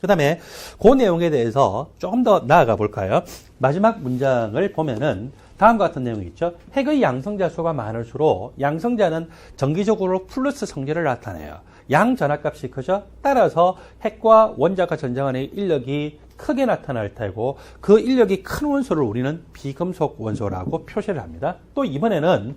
그 다음에 그 내용에 대해서 조금 더 나아가 볼까요? 마지막 문장을 보면은 다음과 같은 내용이 있죠. 핵의 양성자 수가 많을수록 양성자는 정기적으로 플러스 성질을 나타내요. 양 전압값이 크죠. 따라서 핵과 원자가 전쟁 안의 인력이 크게 나타날 테고 그 인력이 큰 원소를 우리는 비금속 원소라고 표시를 합니다. 또 이번에는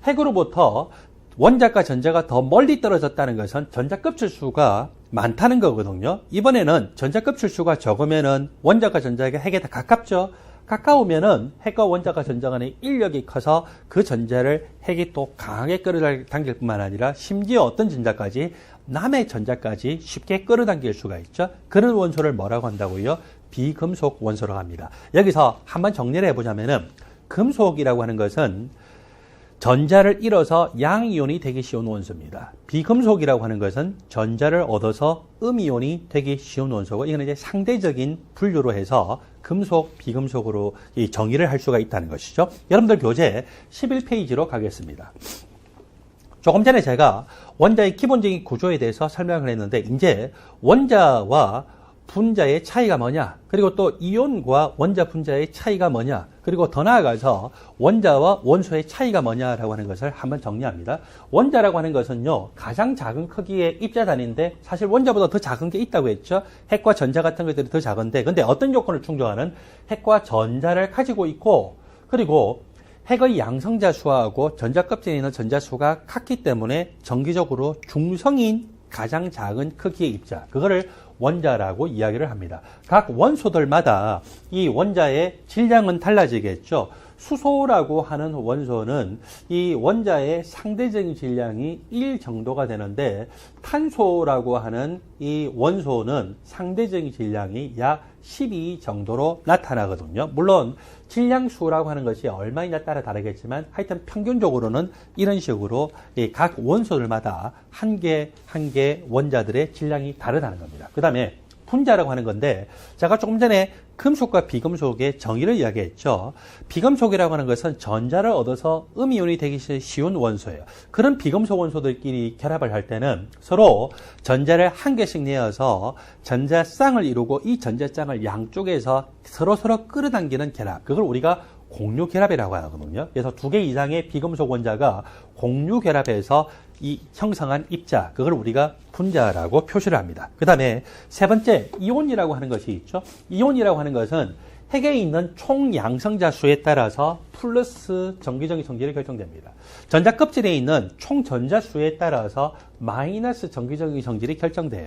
핵으로부터 원자과 전자가 더 멀리 떨어졌다는 것은 전자 껍질수가 많다는 거거든요. 이번에는 전자 껍질수가 적으면은 원자과 전자가 핵에 더 가깝죠. 가까우면은 핵과 원자가 전자 간의 인력이 커서 그 전자를 핵이 또 강하게 끌어당길 뿐만 아니라 심지어 어떤 전자까지 남의 전자까지 쉽게 끌어당길 수가 있죠. 그런 원소를 뭐라고 한다고요? 비금속 원소라고 합니다. 여기서 한번 정리를 해보자면은 금속이라고 하는 것은 전자를 잃어서 양이온이 되기 쉬운 원소입니다. 비금속이라고 하는 것은 전자를 얻어서 음이온이 되기 쉬운 원소고, 이거는 이제 상대적인 분류로 해서 금속, 비금속으로 이 정의를 할 수가 있다는 것이죠. 여러분들 교재 11페이지로 가겠습니다. 조금 전에 제가 원자의 기본적인 구조에 대해서 설명을 했는데, 이제 원자와 분자의 차이가 뭐냐, 그리고 또 이온과 원자 분자의 차이가 뭐냐, 그리고 더 나아가서 원자와 원소의 차이가 뭐냐라고 하는 것을 한번 정리합니다. 원자라고 하는 것은요, 가장 작은 크기의 입자단인데 사실 원자보다 더 작은 게 있다고 했죠. 핵과 전자 같은 것들이 더 작은데, 근데 어떤 조건을 충족하는 핵과 전자를 가지고 있고, 그리고 핵의 양성자 수하고 전자 껍질에 있는 전자 수가 같기 때문에 정기적으로 중성인 가장 작은 크기의 입자, 그거를 원자라고 이야기를 합니다. 각 원소들마다 이 원자의 질량은 달라지겠죠. 수소라고 하는 원소는 이 원자의 상대적인 질량이 1 정도가 되는데, 탄소라고 하는 이 원소는 상대적인 질량이 약 12 정도로 나타나거든요. 물론 질량수라고 하는 것이 얼마이냐 따라 다르겠지만 하여튼 평균적으로는 이런 식으로 각 원소들마다 한 개 한 개 원자들의 질량이 다르다는 겁니다. 그 다음에 분자라고 하는 건데, 제가 조금 전에 금속과 비금속의 정의를 이야기했죠. 비금속이라고 하는 것은 전자를 얻어서 음이온이 되기 쉬운 원소예요. 그런 비금속 원소들끼리 결합을 할 때는 서로 전자를 한 개씩 내어서 전자쌍을 이루고, 이 전자쌍을 양쪽에서 서로 끌어당기는 결합, 그걸 우리가 공유 결합이라고 하거든요. 그래서 2개 이상의 비금속 원자가 공유 결합해서 이 형성한 입자, 그걸 우리가 분자라고 표시를 합니다. 그 다음에 세 번째, 이온이라고 하는 것이 있죠. 이온이라고 하는 것은 핵에 있는 총 양성자 수에 따라서 플러스 정기적인 성질이 결정됩니다. 전자 껍질에 있는 총 전자 수에 따라서 마이너스 정기적인 성질이 결정돼요.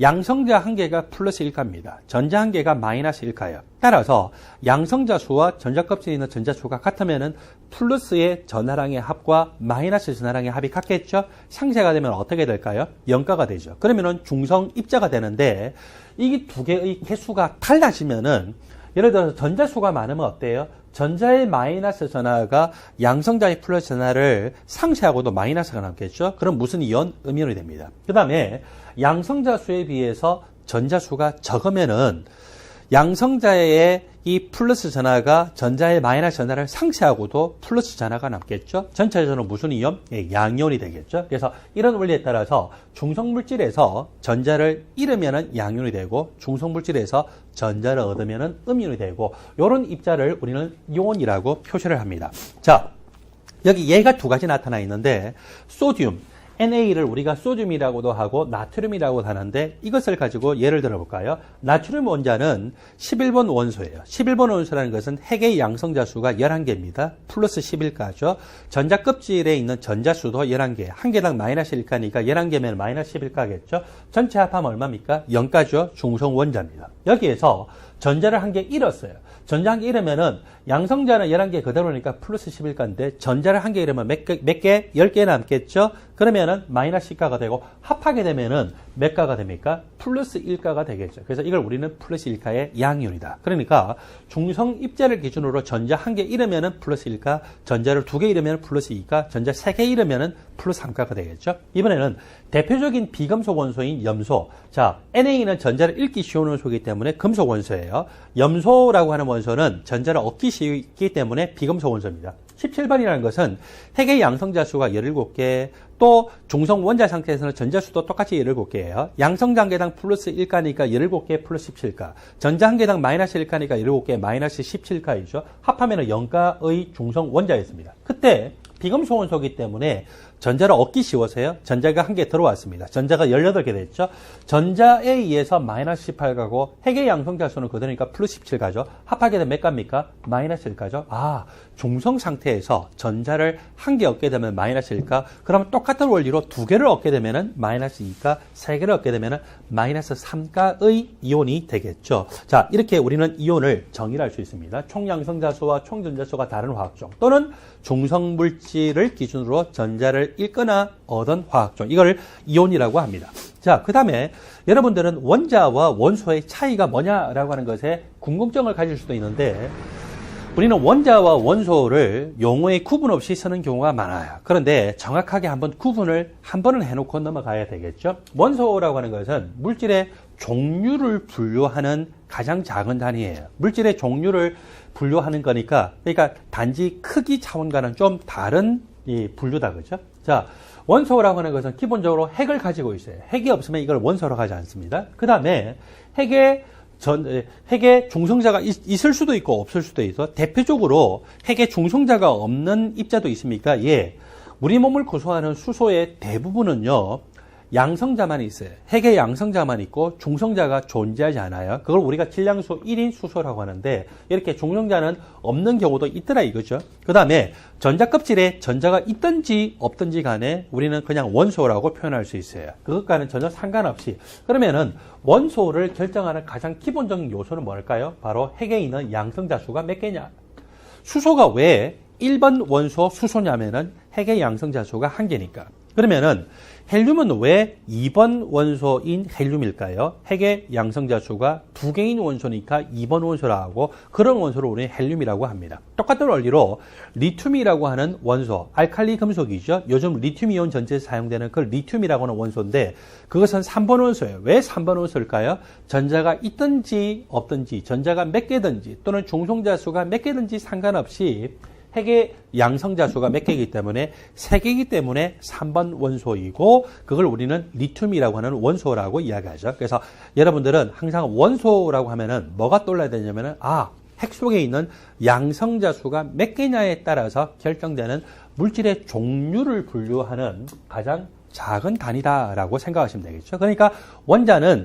양성자 한 개가 플러스 1가입니다. 전자 한 개가 마이너스 1가예요. 따라서 양성자 수와 전자 껍질에 있는 전자 수가 같으면은 플러스의 전하랑의 합과 마이너스 전하랑의 합이 같겠죠? 상쇄가 되면 어떻게 될까요? 0가가 되죠. 그러면은 중성 입자가 되는데, 이 두 개의 개수가 달라지면은, 예를 들어서 전자수가 많으면 어때요? 전자의 마이너스 전하가 양성자의 플러스 전하를 상쇄하고도 마이너스가 남겠죠? 그럼 무슨 이온? 음이온이 됩니다. 그 다음에 양성자 수에 비해서 전자수가 적으면은 양성자의 이 플러스 전하가 전자의 마이너스 전하를 상쇄하고도 플러스 전하가 남겠죠? 전체적으로 무슨 이온? 양이온이 되겠죠? 그래서 이런 원리에 따라서 중성물질에서 전자를 잃으면 양이온이 되고, 중성물질에서 전자를 얻으면 음이온이 되고, 이런 입자를 우리는 이온이라고 표시를 합니다. 자, 여기 얘가 두 가지 나타나 있는데, 소듐, NA를 우리가 소듐이라고도 하고 나트륨이라고도 하는데, 이것을 가지고 예를 들어볼까요? 나트륨 원자는 11번 원소예요. 11번 원소라는 것은 핵의 양성자 수가 11개입니다. 플러스 11가죠. 전자 껍질에 있는 전자 수도 11개. 한 개당 마이너스 1가니까 11개면 마이너스 11가겠죠. 전체 합하면 얼마입니까? 0가죠. 중성 원자입니다. 여기에서 전자를 한 개 잃었어요. 전자 한 개 잃으면은 양성자는 11개 그대로니까 플러스 11가인데, 전자를 한 개 잃으면 몇 개? 10개 남겠죠? 그러면은 마이너스 10가가 되고, 합하게 되면은 몇 가가 됩니까? 플러스 1가가 되겠죠. 그래서 이걸 우리는 플러스 1가의 양이온이다. 그러니까 중성 입자를 기준으로 전자 한 개 잃으면은 플러스 1가, 전자를 2개 잃으면 플러스 2가, 전자 3개 잃으면은 플러스 3가가 되겠죠. 이번에는 대표적인 비금속 원소인 염소. 자, NA는 전자를 잃기 쉬운 원소이기 때문에 금속 원소예요. 염소라고 하는 원소는 전자를 얻기 쉽기 때문에 비금속 원소입니다. 17번이라는 것은 핵의 양성자 수가 17개, 또 중성 원자 상태에서는 전자 수도 똑같이 17개예요. 양성자 한 개당 플러스 1가니까 17개 플러스 17가. 전자 한 개당 마이너스 1가니까 17개 마이너스 17가이죠. 합하면 0가의 중성 원자였습니다. 그때 비금속 원소이기 때문에 전자를 얻기 쉬워서요. 전자가 한 개 들어왔습니다. 전자가 18개 됐죠. 전자에 의해서 마이너스 18가고 핵의 양성자 수는 그대로니까 플러스 17가죠. 합하게 되면 몇 가입니까? 마이너스 1가죠. 아, 중성 상태에서 전자를 한 개 얻게 되면 마이너스 1가. 그러면 똑같은 원리로 두 개를 얻게 되면 마이너스 2가, 세 개를 얻게 되면 마이너스 3가의 이온이 되겠죠. 자, 이렇게 우리는 이온을 정의할 수 있습니다. 총양성자 수와 총전자 수가 다른 화학종 또는 중성 물질을 기준으로 전자를 읽거나 얻은 화학종, 이걸 이온이라고 합니다. 자, 그 다음에 여러분들은 원자와 원소의 차이가 뭐냐라고 하는 것에 궁금증을 가질 수도 있는데, 우리는 원자와 원소를 용어의 구분 없이 쓰는 경우가 많아요. 그런데 정확하게 한번 구분을 한 번은 해놓고 넘어가야 되겠죠. 원소라고 하는 것은 물질의 종류를 분류하는 가장 작은 단위예요. 물질의 종류를 분류하는 거니까, 그러니까 단지 크기 차원과는 좀 다른 이 분류다, 그죠? 자, 원소라고 하는 것은 기본적으로 핵을 가지고 있어요. 핵이 없으면 이걸 원소로 가지 않습니다. 그 다음에 핵의 중성자가 있을 수도 있고 없을 수도 있어. 대표적으로 핵의 중성자가 없는 입자도 있습니까? 예. 우리 몸을 구성하는 수소의 대부분은요, 양성자만 있어요. 핵의 양성자만 있고 중성자가 존재하지 않아요. 그걸 우리가 질량수 1인 수소라고 하는데, 이렇게 중성자는 없는 경우도 있더라 이거죠. 그 다음에 전자껍질에 전자가 있든지 없든지 간에 우리는 그냥 원소라고 표현할 수 있어요. 그것과는 전혀 상관없이. 그러면은 원소를 결정하는 가장 기본적인 요소는 뭘까요? 바로 핵에 있는 양성자 수가 몇 개냐. 수소가 왜 1번 원소 수소냐면은 핵의 양성자 수가 1개니까. 그러면은 헬륨은 왜 2번 원소인 헬륨일까요? 핵의 양성자 수가 2개인 원소니까 2번 원소라 하고, 그런 원소를 우리는 헬륨이라고 합니다. 똑같은 원리로 리튬이라고 하는 원소, 알칼리 금속이죠. 요즘 리튬이온 전지에 사용되는 그 리튬이라고 하는 원소인데, 그것은 3번 원소예요. 왜 3번 원소일까요? 전자가 있든지 없든지, 전자가 몇 개든지 또는 중성자 수가 몇 개든지 상관없이 핵의 양성자 수가 몇 개이기 때문에 3개이기 때문에 3번 원소이고, 그걸 우리는 리튬이라고 하는 원소라고 이야기하죠. 그래서 여러분들은 항상 원소라고 하면은 뭐가 떠올라야 되냐면은, 핵 속에 있는 양성자 수가 몇 개냐에 따라서 결정되는 물질의 종류를 분류하는 가장 작은 단위다라고 생각하시면 되겠죠. 그러니까 원자는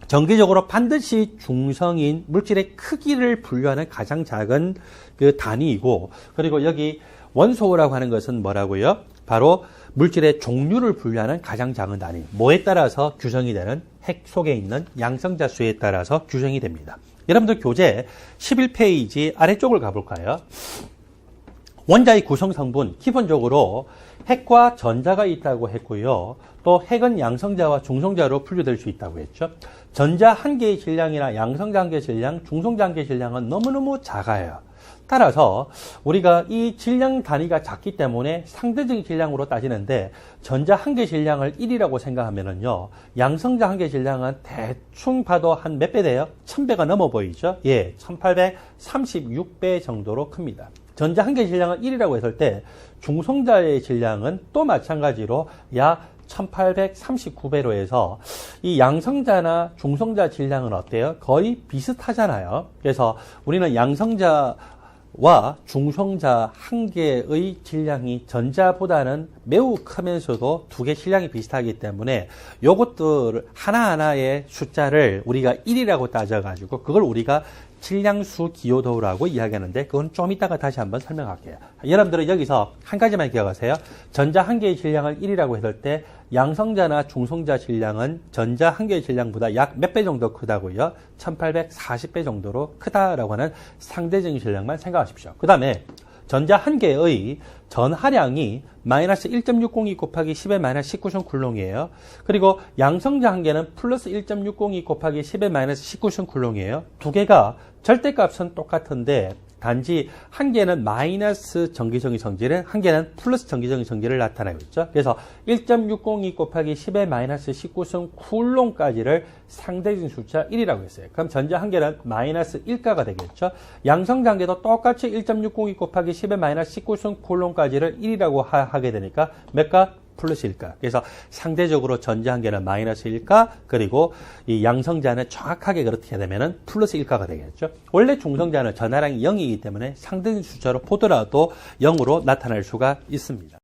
정기적으로 반드시 중성인 물질의 크기를 분류하는 가장 작은 그 단위이고, 그리고 여기 원소라고 하는 것은 뭐라고요? 바로 물질의 종류를 분류하는 가장 작은 단위. 뭐에 따라서 규정이 되는? 핵 속에 있는 양성자 수에 따라서 규정이 됩니다. 여러분들 교재 11페이지 아래쪽을 가볼까요? 원자의 구성 성분, 기본적으로 핵과 전자가 있다고 했고요. 또 핵은 양성자와 중성자로 분류될 수 있다고 했죠. 전자 한 개의 질량이나 양성자 한 개의 질량, 중성자 한 개의 질량은 너무너무 작아요. 따라서 우리가 이 질량 단위가 작기 때문에 상대적인 질량으로 따지는데, 전자 한 개 질량을 1이라고 생각하면은요, 양성자 한 개 질량은 대충 봐도 한 몇 배 돼요? 1000배가 넘어 보이죠? 예, 1836배 정도로 큽니다. 전자 한 개 질량은 1이라고 했을 때 중성자의 질량은 또 마찬가지로 약 1839배로 해서 이 양성자나 중성자 질량은 어때요? 거의 비슷하잖아요. 그래서 우리는 양성자와 중성자 한 개의 질량이 전자보다는 매우 크면서도 두 개 질량이 비슷하기 때문에 요것들 하나하나의 숫자를 우리가 1이라고 따져가지고 그걸 우리가 질량수 기호도라고 이야기하는데, 그건 좀 이따가 다시 한번 설명할게요. 여러분들은 여기서 한 가지만 기억하세요. 전자 한 개의 질량을 1이라고 했을 때 양성자나 중성자 질량은 전자 한 개의 질량보다 약 몇 배 정도 크다고요? 1840배 정도로 크다라고 하는 상대적인 질량만 생각하십시오. 그 다음에 전자 한 개의 전하량이 마이너스 1.602 곱하기 10의 마이너스 19승 쿨롱이에요. 그리고 양성자 한 개는 플러스 1.602 곱하기 10의 마이너스 19승 쿨롱이에요. 두 개가 절대값은 똑같은데 단지 한 개는 마이너스 정기적인 성질은 한 개는 플러스 정기적인 성질을 나타내고 있죠. 그래서 1.602 곱하기 10의 마이너스 19승 쿨롱까지를 상대적인 숫자 1이라고 했어요. 그럼 전자 한 개는 마이너스 1가가 되겠죠. 양성 단계도 똑같이 1.602 곱하기 10의 마이너스 19승 쿨롱까지를 1이라고 하게 되니까 몇 가? 플러스 1가. 그래서 상대적으로 전자 한 개는 마이너스 1가, 그리고 이 양성자는 정확하게 그렇게 되면은 플러스 1가가 되겠죠. 원래 중성자는 전하량이 0이기 때문에 상대적인 숫자로 보더라도 0으로 나타날 수가 있습니다.